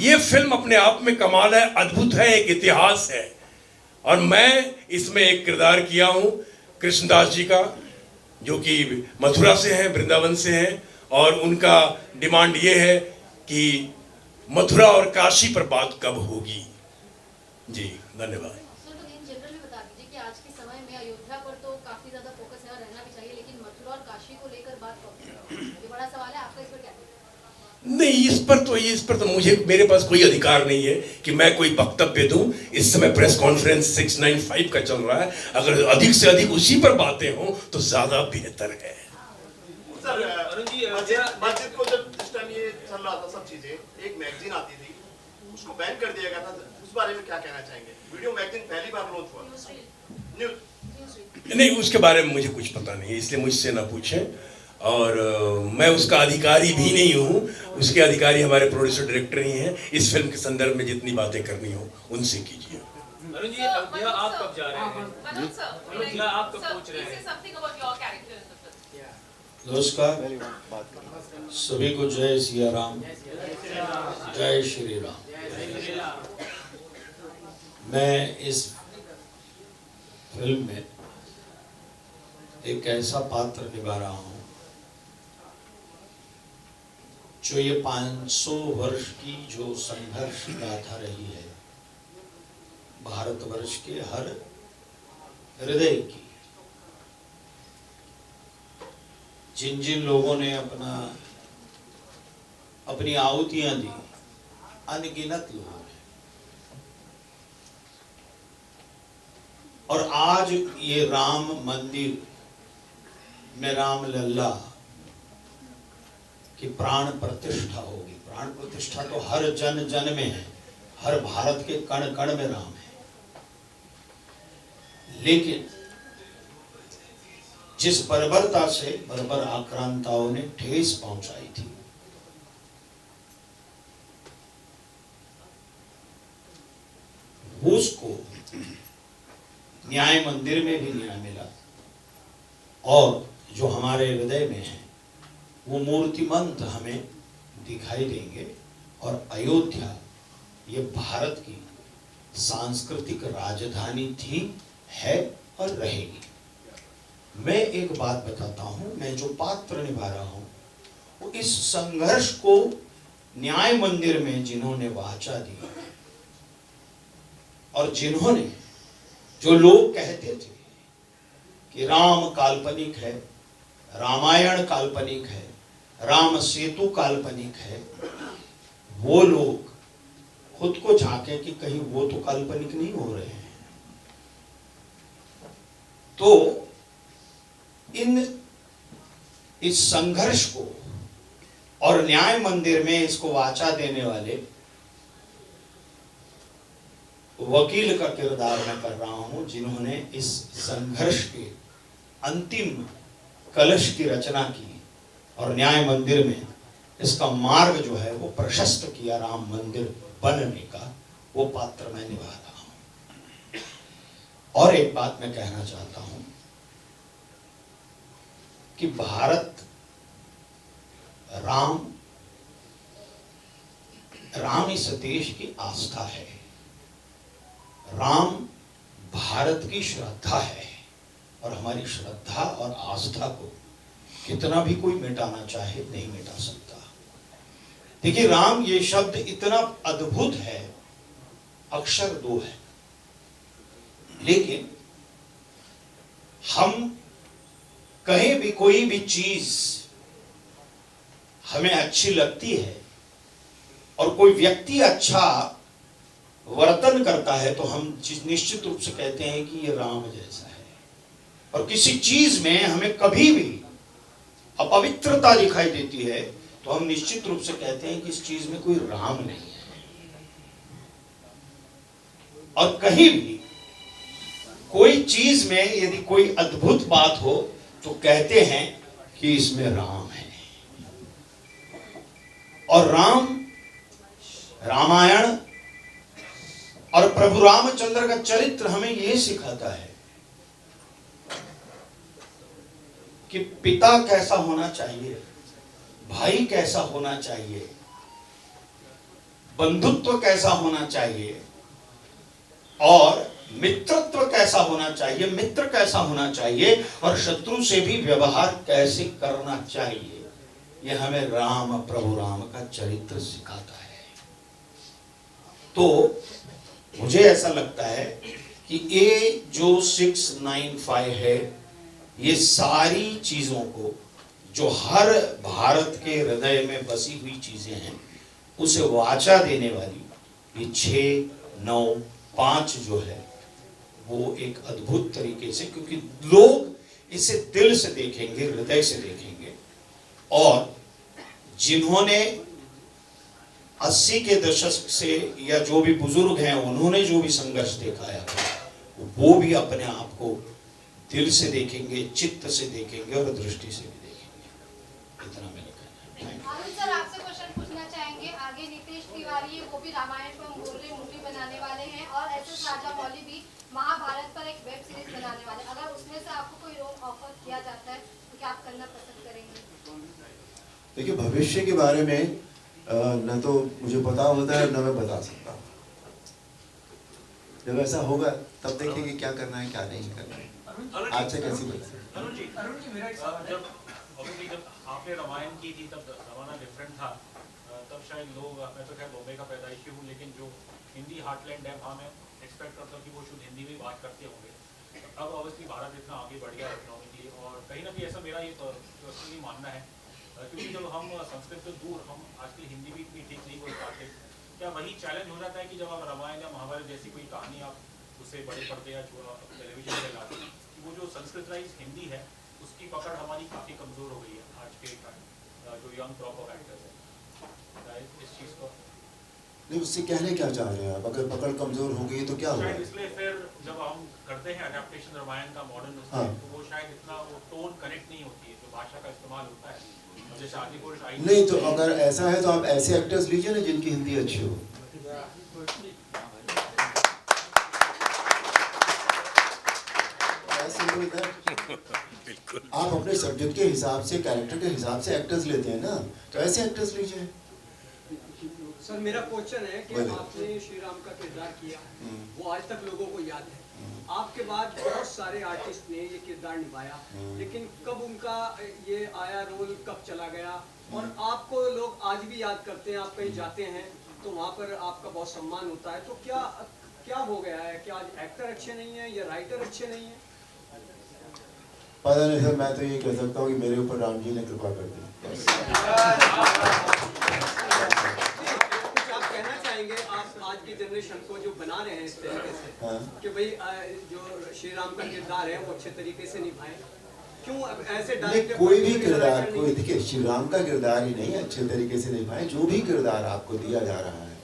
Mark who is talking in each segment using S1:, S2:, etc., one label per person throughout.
S1: ये फिल्म अपने आप में कमाल है, अद्भुत है, एक इतिहास है। और मैं इसमें एक किरदार किया हूँ कृष्णदास जी का, जो कि मथुरा से हैं, वृंदावन से हैं, और उनका डिमांड ये है कि मथुरा और काशी पर बात कब होगी। जी धन्यवाद।
S2: आज के समय में अयोध्या पर तो काफी ज्यादा फोकस है और रहना भी चाहिए, लेकिन मथुरा और काशी को लेकर बात ये बड़ा सवाल है, आपका इस पर क्या है?
S1: नहीं, इस पर तो मेरे पास कोई अधिकार नहीं है कि मैं कोई वक्तव्य दूं। इस समय प्रेस कॉन्फ्रेंस 695 का चल रहा है, अगर अधिक से अधिक उसी पर बातें हों तो ज्यादा बेहतर है।
S3: सर अरुण जी, मस्जिद को जब जिस टाइम ये चल रहा था सब चीजें, एक मैगजीन आती थी, उसको बैन कर दिया गया था, उस बारे में क्या कहना चाहेंगे? वीडियो मैगजीन पहली बार लॉन्च हुआ,
S1: नहीं, उसके बारे में मुझे कुछ पता नहीं है, इसलिए मुझसे ना पूछें। और मैं उसका अधिकारी भी नहीं हूँ, उसके अधिकारी हमारे प्रोड्यूसर डायरेक्टर ही हैं। इस फिल्म के संदर्भ में जितनी बातें करनी हो उनसे कीजिए।
S3: अरुण जी, अयोध्या आप कब जा रहे हैं? अयोध्या आप कब पहुंच रहे हैं?
S4: नमस्कार सभी को, जय सिया राम, जय श्री राम। मैं इस फिल्म में एक ऐसा पात्र निभा रहा हूं जो ये 500 वर्ष की जो संघर्ष गाथा रही है भारतवर्ष के हर हृदय की, जिन जिन लोगों ने अपनी आहुतियां दी, अनगिनत लोगों ने, और आज ये राम मंदिर में राम लल्ला की प्राण प्रतिष्ठा होगी। प्राण प्रतिष्ठा तो हर जन जन में है, हर भारत के कण कण में राम है। लेकिन जिस बर्बरता से बर्बर आक्रांताओं ने ठेस पहुंचाई थी, उसको न्याय मंदिर में भी न्याय मिला, और जो हमारे हृदय में है वो मूर्तिमंत हमें दिखाई देंगे। और अयोध्या ये भारत की सांस्कृतिक राजधानी थी, है और रहेगी। मैं एक बात बताता हूं, मैं जो पात्र निभा रहा हूं वो इस संघर्ष को न्याय मंदिर में जिन्होंने वाचा दी, और जिन्होंने, जो लोग कहते थे कि राम काल्पनिक है, रामायण काल्पनिक है, राम सेतु काल्पनिक है, वो लोग खुद को झांके कि कहीं वो तो काल्पनिक नहीं हो रहे हैं। तो इस संघर्ष को और न्याय मंदिर में इसको वाचा देने वाले वकील का किरदार मैं कर रहा हूं, जिन्होंने इस संघर्ष के अंतिम कलश की रचना की और न्याय मंदिर में इसका मार्ग जो है वो प्रशस्त किया राम मंदिर बनने का। वो पात्र मैं निभा रहा हूं। और एक बात मैं कहना चाहता हूं कि भारत राम इस देश की आस्था है, राम भारत की श्रद्धा है, और हमारी श्रद्धा और आस्था को कितना भी कोई मिटाना चाहे नहीं मिटा सकता। देखिए, राम ये शब्द इतना अद्भुत है, अक्षर 2 है, लेकिन हम कहीं भी कोई भी चीज हमें अच्छी लगती है और कोई व्यक्ति अच्छा वर्तन करता है तो हम निश्चित रूप से कहते हैं कि ये राम जैसा है। और किसी चीज में हमें कभी भी अपवित्रता दिखाई देती है तो हम निश्चित रूप से कहते हैं कि इस चीज में कोई राम नहीं है। और कहीं भी कोई चीज में यदि कोई अद्भुत बात हो तो कहते हैं कि इसमें राम है। और रामायण और प्रभु रामचंद्र का चरित्र हमें यह सिखाता है कि पिता कैसा होना चाहिए, भाई कैसा होना चाहिए, बंधुत्व कैसा होना चाहिए और मित्रत्व कैसा होना चाहिए, मित्र कैसा होना चाहिए और शत्रु से भी व्यवहार कैसे करना चाहिए, यह हमें राम, प्रभु राम का चरित्र सिखाता है। तो मुझे ऐसा लगता है कि ये जो 695 है, ये सारी चीजों को, जो हर भारत के हृदय में बसी हुई चीजें हैं, उसे वाचा देने वाली ये 6, 9, 5 जो है, वो एक अद्भुत तरीके से, क्योंकि लोग इसे दिल से देखेंगे, हृदय से देखेंगे। और जिन्होंने 80 के दशक से, या जो भी बुजुर्ग हैं, उन्होंने जो भी संघर्ष दिखाया है, वो भी अपने आप को दिल से देखेंगे, चित्त से देखेंगे और दृष्टि से भी देखेंगे। इतना मेरा कहना है।
S2: अरुण सर, आपसे क्वेश्चन पूछना चाहेंगे। आगे नीतीश तिवारी, वो भी रामायण को हम बोल रहे मूवी बनाने वाले हैं, और एस राजामौली भी महाभारत पर एक वेब सीरीज बनाने वाले। अगर उसमें से आपको कोई रोल ऑफर किया जाता है तो क्या आप करना पसंद करेंगे?
S5: देखिए, भविष्य के बारे में न तो मुझे पता होता है, न मैं बता सकता हूँ। जब ऐसा होगा तब देखेंगे क्या करना है, क्या नहीं करना है। आज से कैसी बता।
S6: अरुण जी मेरा एक सवाल, जब आपने रामायण की थी तब जमाना डिफरेंट था, तब शायद लोग, मैं तो खैर बॉम्बे का पैदाइशी हूँ, लेकिन जो हिंदी हार्टलैंड है वहाँ मैं एक्सपेक्ट करता हूँ कि वो शुद्ध हिंदी में बात करते होंगे। अब ऑब्वियसली भारत इतना आगे बढ़ गया इकोनॉमिकली, और कहीं ना कहीं ऐसा मेरा ये पर्सनली मानना है, क्योंकि जब हम संस्कृत से दूर, हम आजकल हिंदी भी इतनी ठीक नहीं बोल पाते। क्या वही चैलेंज हो जाता है कि जब आप रामायण या महाभारत जैसी कोई कहानी आप उसे बड़े पर्दे या टेलीविजन पर लाते हैं, वो जो संस्कृतराइज हिंदी है उसकी पकड़ हमारी काफ़ी कमज़ोर हो गई है आज के जो यंग क्रॉप ऑफ एक्टर्स है इस चीज़ को?
S5: नहीं, उससे कहने क्या चाह रहे हैं आप? अगर पकड़ कमजोर हो गई तो क्या होगा?
S6: इसलिए फिर जब हम करते हैं अडेप्टेशन रामायण का मॉडर्न, तो वो शायद इतना वो टोन कनेक्ट नहीं होती है, जो भाषा का इस्तेमाल होता है। जैसे आदि पुरुष आई
S5: नहीं, तो अगर ऐसा है तो आप ऐसे एक्टर्स लीजिए ना जिनकी हिंदी अच्छी हो। आप अपने सब्जेक्ट के हिसाब से, कैरेक्टर के हिसाब से एक्टर्स लेते हैं ना, तो ऐसे एक्टर्स लीजिए।
S7: सर, मेरा क्वेश्चन है कि आपने श्री राम का किरदार किया, वो आज तक लोगों को याद है। आपके बाद बहुत सारे आर्टिस्ट ने ये किरदार निभाया, लेकिन कब उनका ये आया रोल, कब चला गया, और आपको लोग आज भी याद करते हैं। आप कहीं जाते हैं तो वहाँ पर आपका बहुत सम्मान होता है, तो क्या हो गया है? क्या आज एक्टर अच्छे नहीं है या राइटर अच्छे नहीं है?
S5: पता नहीं सर, मैं तो ये कह सकता हूँ कि मेरे ऊपर राम जी ने कृपा कर दी। आप आज की जनरेशन को जो बना रहे हैं इस तरीके से कि भाई जो श्री राम का किरदार है वो अच्छे तरीके से निभाएं, क्यों ऐसे डायरेक्टर? कोई भी किरदार, कोई देखिए, श्री राम का किरदार ही नहीं अच्छे तरीके से निभाएं। जो भी किरदार आपको दिया जा रहा है,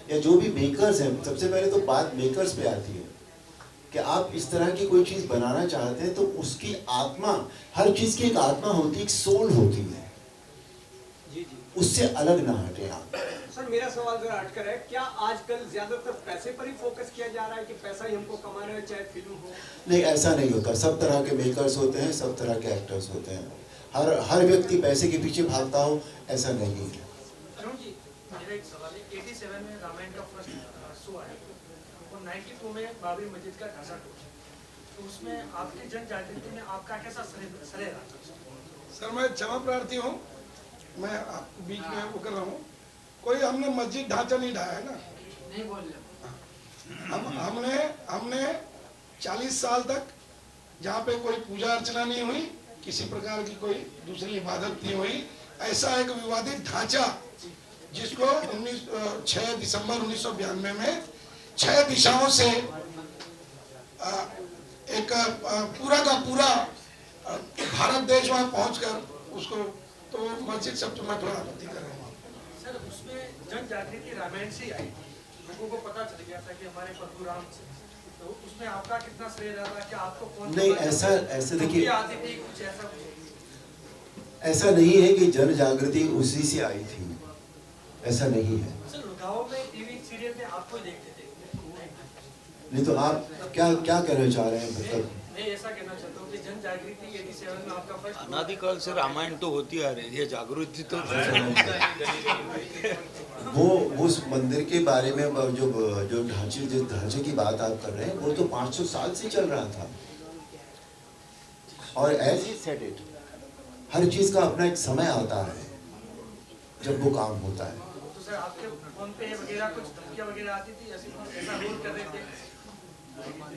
S5: या जो भी मेकर्स हैं, सबसे पहले तो बात मेकर्स पे आती है कि आप इस तरह की कोई चीज बनाना चाहते हैं तो उसकी आत्मा, हर चीज की एक आत्मा होती है, एक सोल होती है, उससे अलग ना हटे आप। सर, मेरा सवाल जरा हटकर है, क्या आजकल ज्यादातर पैसे पर ही फोकस किया जा रहा है कि पैसा ही हमको कमाना है, चाहे फिल्म हो? नहीं, ऐसा नहीं होता। सब तरह के मेकर्स होते हैं, सब तरह के एक्टर्स होते हैं। हर व्यक्ति पैसे के पीछे भागता हो, ऐसा नहीं है।
S6: अरुण जी, मेरा एक सवाल है। 87 में रामायण का फर्स्ट शो आया और 92 में बाबरी मस्जिद का ढांचा टूटा, तो उसमें आपकी जन जागृति में आपका कैसा श्रेय रहा?
S8: सर, मैं क्षमा प्रार्थी हूँ, मैं आपको बीच में वो कर रहा हूँ। कोई हमने मस्जिद ढांचा नहीं ढाया है ना, नहीं बोल रहे। हमने 40 साल तक जहाँ पे कोई पूजा अर्चना नहीं हुई, किसी प्रकार की कोई दूसरी इबादत नहीं हुई, ऐसा एक विवादित ढांचा जिसको 6 दिसंबर 1992 में 6 दिशाओं से एक पूरा का पूरा भारत देश वहाँ पहुंचकर उसको, तो मस्जिद सब तो मैं थोड़ा आपत्ति कर रहा हूँ।
S6: सर, उसमें जन जागृति रामायण से आई, लोगों को पता चल गया था कि हमारे प्रभु राम से, तो उसमें आपका कितना श्रेय रहा? क्या आपको कौन? नहीं, ऐसा देखिए,
S5: ऐसा नहीं है कि जन जागृति उसी से आई थी, ऐसा नहीं है।
S6: सर, गाँव में टीवी सीरियल में आपको देखते थे,
S5: नहीं तो आप क्या कहना चाह रहे हैं? मतलब
S7: मैं ऐसा कहना चाहता हूँ कि जन जागृति 87 में आपका फर्स्ट
S4: अनादिकाल से रामायण तो होती आ रही है, जागृति तो
S9: वो उस मंदिर के बारे में जो ढांचे की बात आप कर रहे हैं वो तो 500 साल से चल रहा था। और एज ही सेड इट, हर चीज का अपना एक समय आता है जब वो काम होता है।
S7: तो सर आपके फोन पे वगैरह कुछ धमकियां वगैरह आती थी, ऐसा रोल कर रहे थे?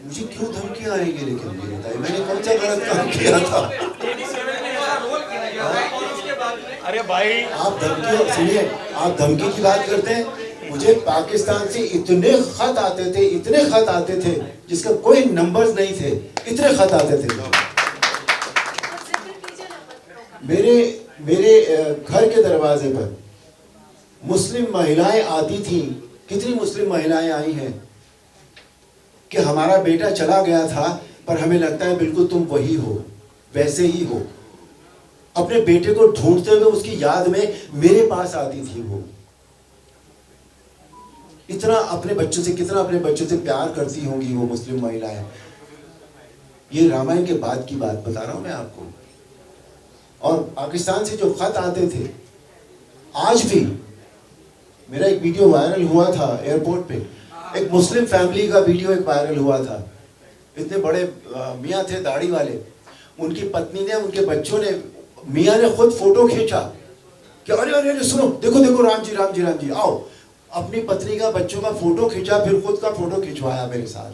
S9: मुझे क्यों धमकियां आएंगी? लेकिन ये बताइए मैंने कौन सा गलत काम किया था?
S7: 87 में ऐसा रोल किया गया था और उसके बाद में
S4: अरे भाई
S9: आप धमकी सुनिए, आप धमकी की बात करते हैं। मुझे पाकिस्तान से इतने खत आते थे जिसका कोई नंबर्स नहीं थे, इतने खत आते थे। मेरे घर के दरवाजे पर मुस्लिम महिलाएं आती थी। कितनी मुस्लिम महिलाएं आई हैं कि हमारा बेटा चला गया था पर हमें लगता है बिल्कुल तुम वही हो, वैसे ही हो। अपने बेटे को ढूंढते हुए उसकी याद में मेरे पास आती थी वो। कितना अपने बच्चों से प्यार करती होंगी वो मुस्लिम महिलाएं। ये रामायण के बाद की बात बता रहा हूं मैं आपको। और पाकिस्तान से जो खत आते थे, आज भी मेरा एक वीडियो वायरल हुआ था एयरपोर्ट पे, एक मुस्लिम फैमिली का वीडियो एक वायरल हुआ था। इतने बड़े मियाँ थे दाढ़ी वाले, उनकी पत्नी ने, उनके बच्चों ने, मियाँ ने खुद फोटो खींचा कि अरे अरे अरे सुनो, देखो राम जी आओ। अपनी पत्नी का, बच्चों का फोटो खींचा, फिर खुद का फोटो खिंचवाया मेरे साथ।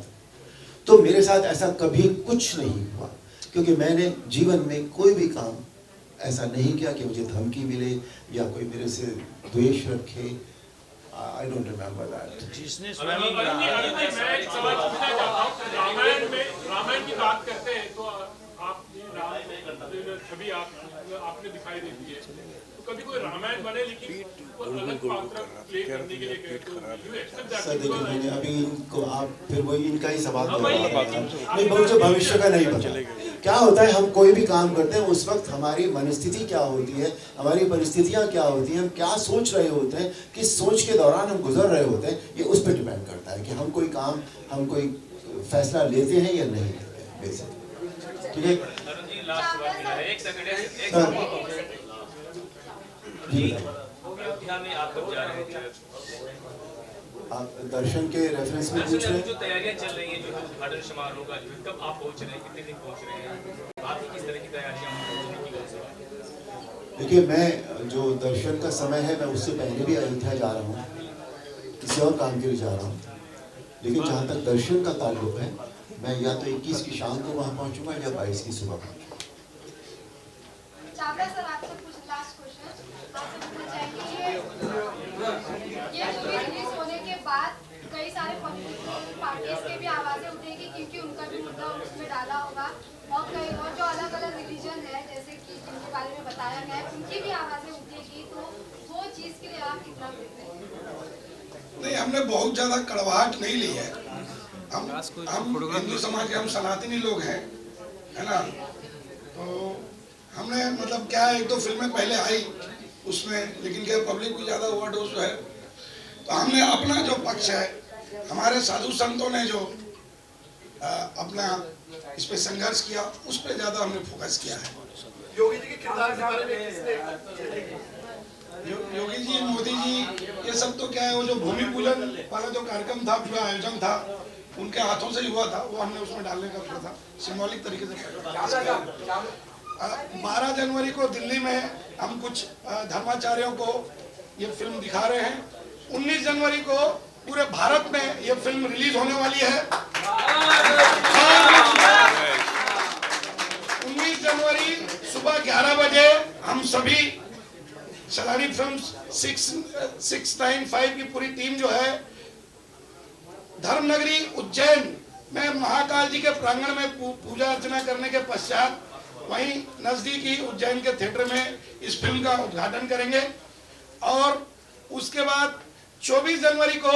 S9: तो मेरे साथ ऐसा कभी कुछ नहीं हुआ, क्योंकि मैंने जीवन में कोई भी काम ऐसा नहीं किया कि मुझे धमकी मिले या कोई मेरे से द्वेष रखे। I don't remember that.
S4: जिसने
S6: रामायण की बात करते हैं तो आपने छवि आपने दिखाई देती है, तो कभी कोई रामायण बने लेकिन अलग पात्र प्ले करने के लिए
S9: सर देखिए, मैंने अभी इनको आप फिर वही इनका ही सवाल नहीं, मुझे भविष्य का नहीं पता क्या होता है। हम कोई भी काम करते हैं उस वक्त हमारी मनस्थिति क्या होती है, हमारी परिस्थितियाँ क्या होती हैं, हम क्या सोच रहे होते हैं, किस सोच के दौरान हम गुजर रहे होते हैं, ये उस पर डिपेंड करता है कि हम कोई फैसला लेते हैं या नहीं लेते हैं। ठीक है, आप दर्शन के रेफरेंस में पूछ रहे हैं?
S10: जो तैयारियां चल रही हैं, जो उद्घाटन समारोह का, कब आप पहुंच रहे हैं, कितने दिन पहुंच रहे हैं, बाकी किस तरह की तैयारियां होने की व्यवस्था?
S9: देखिए, मैं जो दर्शन का समय है मैं उससे पहले भी अयोध्या जा रहा हूँ, किसी और काम के लिए जा रहा हूँ। लेकिन जहाँ तक दर्शन का ताल्लुक है, मैं या तो 21 की शाम को वहाँ पहुँचूंगा या 22 की सुबह पहुँचूंगा।
S2: सर आपसे कुछ लास्ट क्वेश्चन आपसे पूछना चाहेंगे, ये मूवी रिलीज होने के बाद कई सारे पॉलिटिकल पार्टीज के भी आवाजें उठेगी क्योंकि उनका भी मुद्दा उसमें डाला होगा, और कई और जो अलग अलग रिलीजन है जैसे कि जिनके बारे में बताया गया है उनकी भी आवाजें उठेगी, तो वो चीज के लिए आप कितना देते हैं?
S8: नहीं, हमने बहुत ज्यादा कड़वाहट नहीं ली है। हम हिंदू समाज के, हम सनातनी लोग हैं, है ना। तो हमने मतलब क्या है, एक तो फिल्में पहले आई उसमें, लेकिन क्या पब्लिक भी ज्यादा ओवरडोज है, तो हमने अपना जो पक्ष है, हमारे साधु संतों ने जो अपना इस पे संघर्ष किया, उस पे ज्यादा हमने फोकस किया है।
S3: योगी जी के किरदार के बारे में किसने,
S8: योगी जी, मोदी जी, ये सब तो क्या है, वो जो भूमि पूजन वाला जो कार्यक्रम था, पूरा आयोजन था, उनके हाथों से ही हुआ था, वो हमने उसमें डालने का था, सिंबॉलिक तरीके से। 12 जनवरी को दिल्ली में हम कुछ धर्माचार्यों को ये फिल्म दिखा रहे हैं। 19 जनवरी को पूरे भारत में ये फिल्म रिलीज होने वाली है। 19 जनवरी सुबह 11 बजे हम सभी सलानी फिल्म्स 695 की पूरी टीम जो है, धर्मनगरी उज्जैन में महाकाल जी के प्रांगण में पूजा अर्चना करने के पश्चात वहीं नजदीकी उज्जैन के थिएटर में इस फिल्म का उद्घाटन करेंगे। और उसके बाद 24 जनवरी को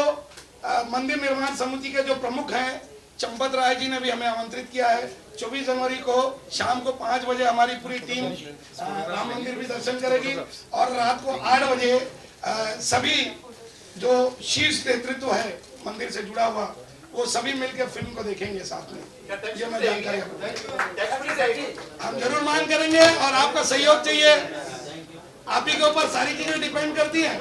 S8: मंदिर निर्माण समिति के जो प्रमुख हैं चंपत राय जी ने भी हमें आमंत्रित किया है। 24 जनवरी को शाम को 5 बजे हमारी पूरी टीम राम मंदिर भी दर्शन करेगी, और रात को 8 बजे सभी जो शीर्ष नेतृत्व है मंदिर से जुड़ा हुआ, वो सभी मिलकर फिल्म को देखेंगे साथ में। ये मैं जानकारी आपको हम जरूर मांग करेंगे और आपका सहयोग चाहिए। आप ही के ऊपर सारी चीजें डिपेंड करती हैं।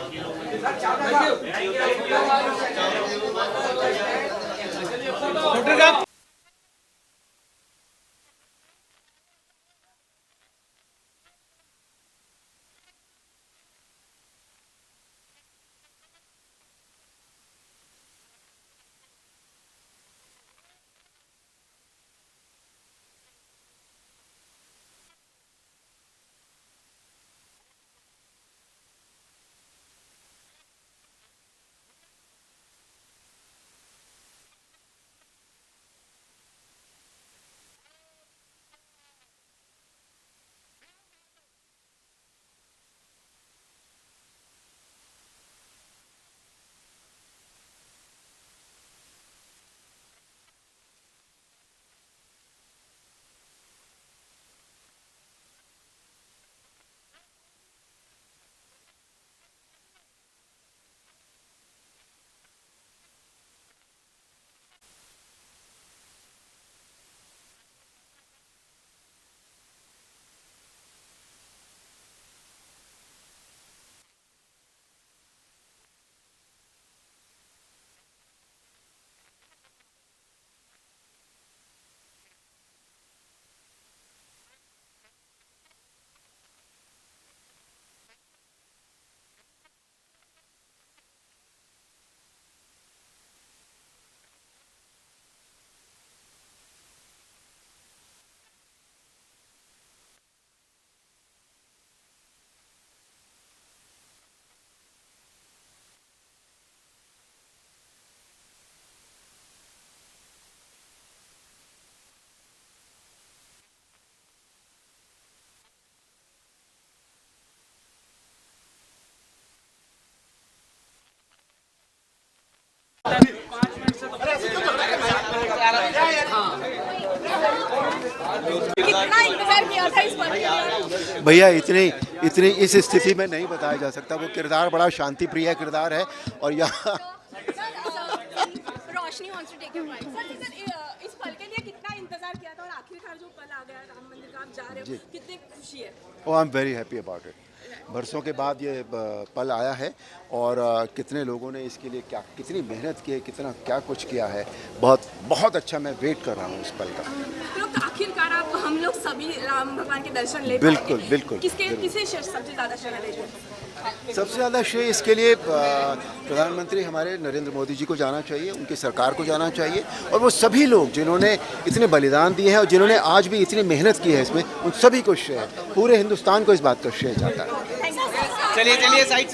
S11: कितना इंतजार किया था इस पल के?
S9: भैया इतनी इस स्थिति में नहीं बताया जा सकता। वो किरदार बड़ा शांति प्रिय किरदार है और यहाँ
S11: रोशनी wants to take your mic. Sir, इस पल के लिए कितना इंतजार किया था और आखिरकार जो पल आ गया राम मंदिर का आप जा रहे हो, कितनी खुशी है?
S9: Oh, I'm very happy about it. बरसों के बाद ये पल आया है और कितने लोगों ने इसके लिए क्या कितनी मेहनत की है, कितना क्या कुछ किया है। बहुत अच्छा मैं वेट कर रहा हूँ इस पल का।
S11: तो आखिरकार आप हम लोग सभी राम भगवान के दर्शन ले
S9: बिल्कुल।
S11: किसे सबसे ज़्यादा श्रेय देते हैं?
S9: सबसे ज़्यादा श्रेय इसके लिए प्रधानमंत्री हमारे नरेंद्र मोदी जी को जाना चाहिए, उनकी सरकार को जाना चाहिए और वो सभी लोग जिन्होंने इतने बलिदान दिए हैं और जिन्होंने आज भी इतनी मेहनत की है इसमें, उन सभी को श्रेय है। पूरे हिंदुस्तान को इस बात का श्रेय जाता है।
S5: चलिए साइड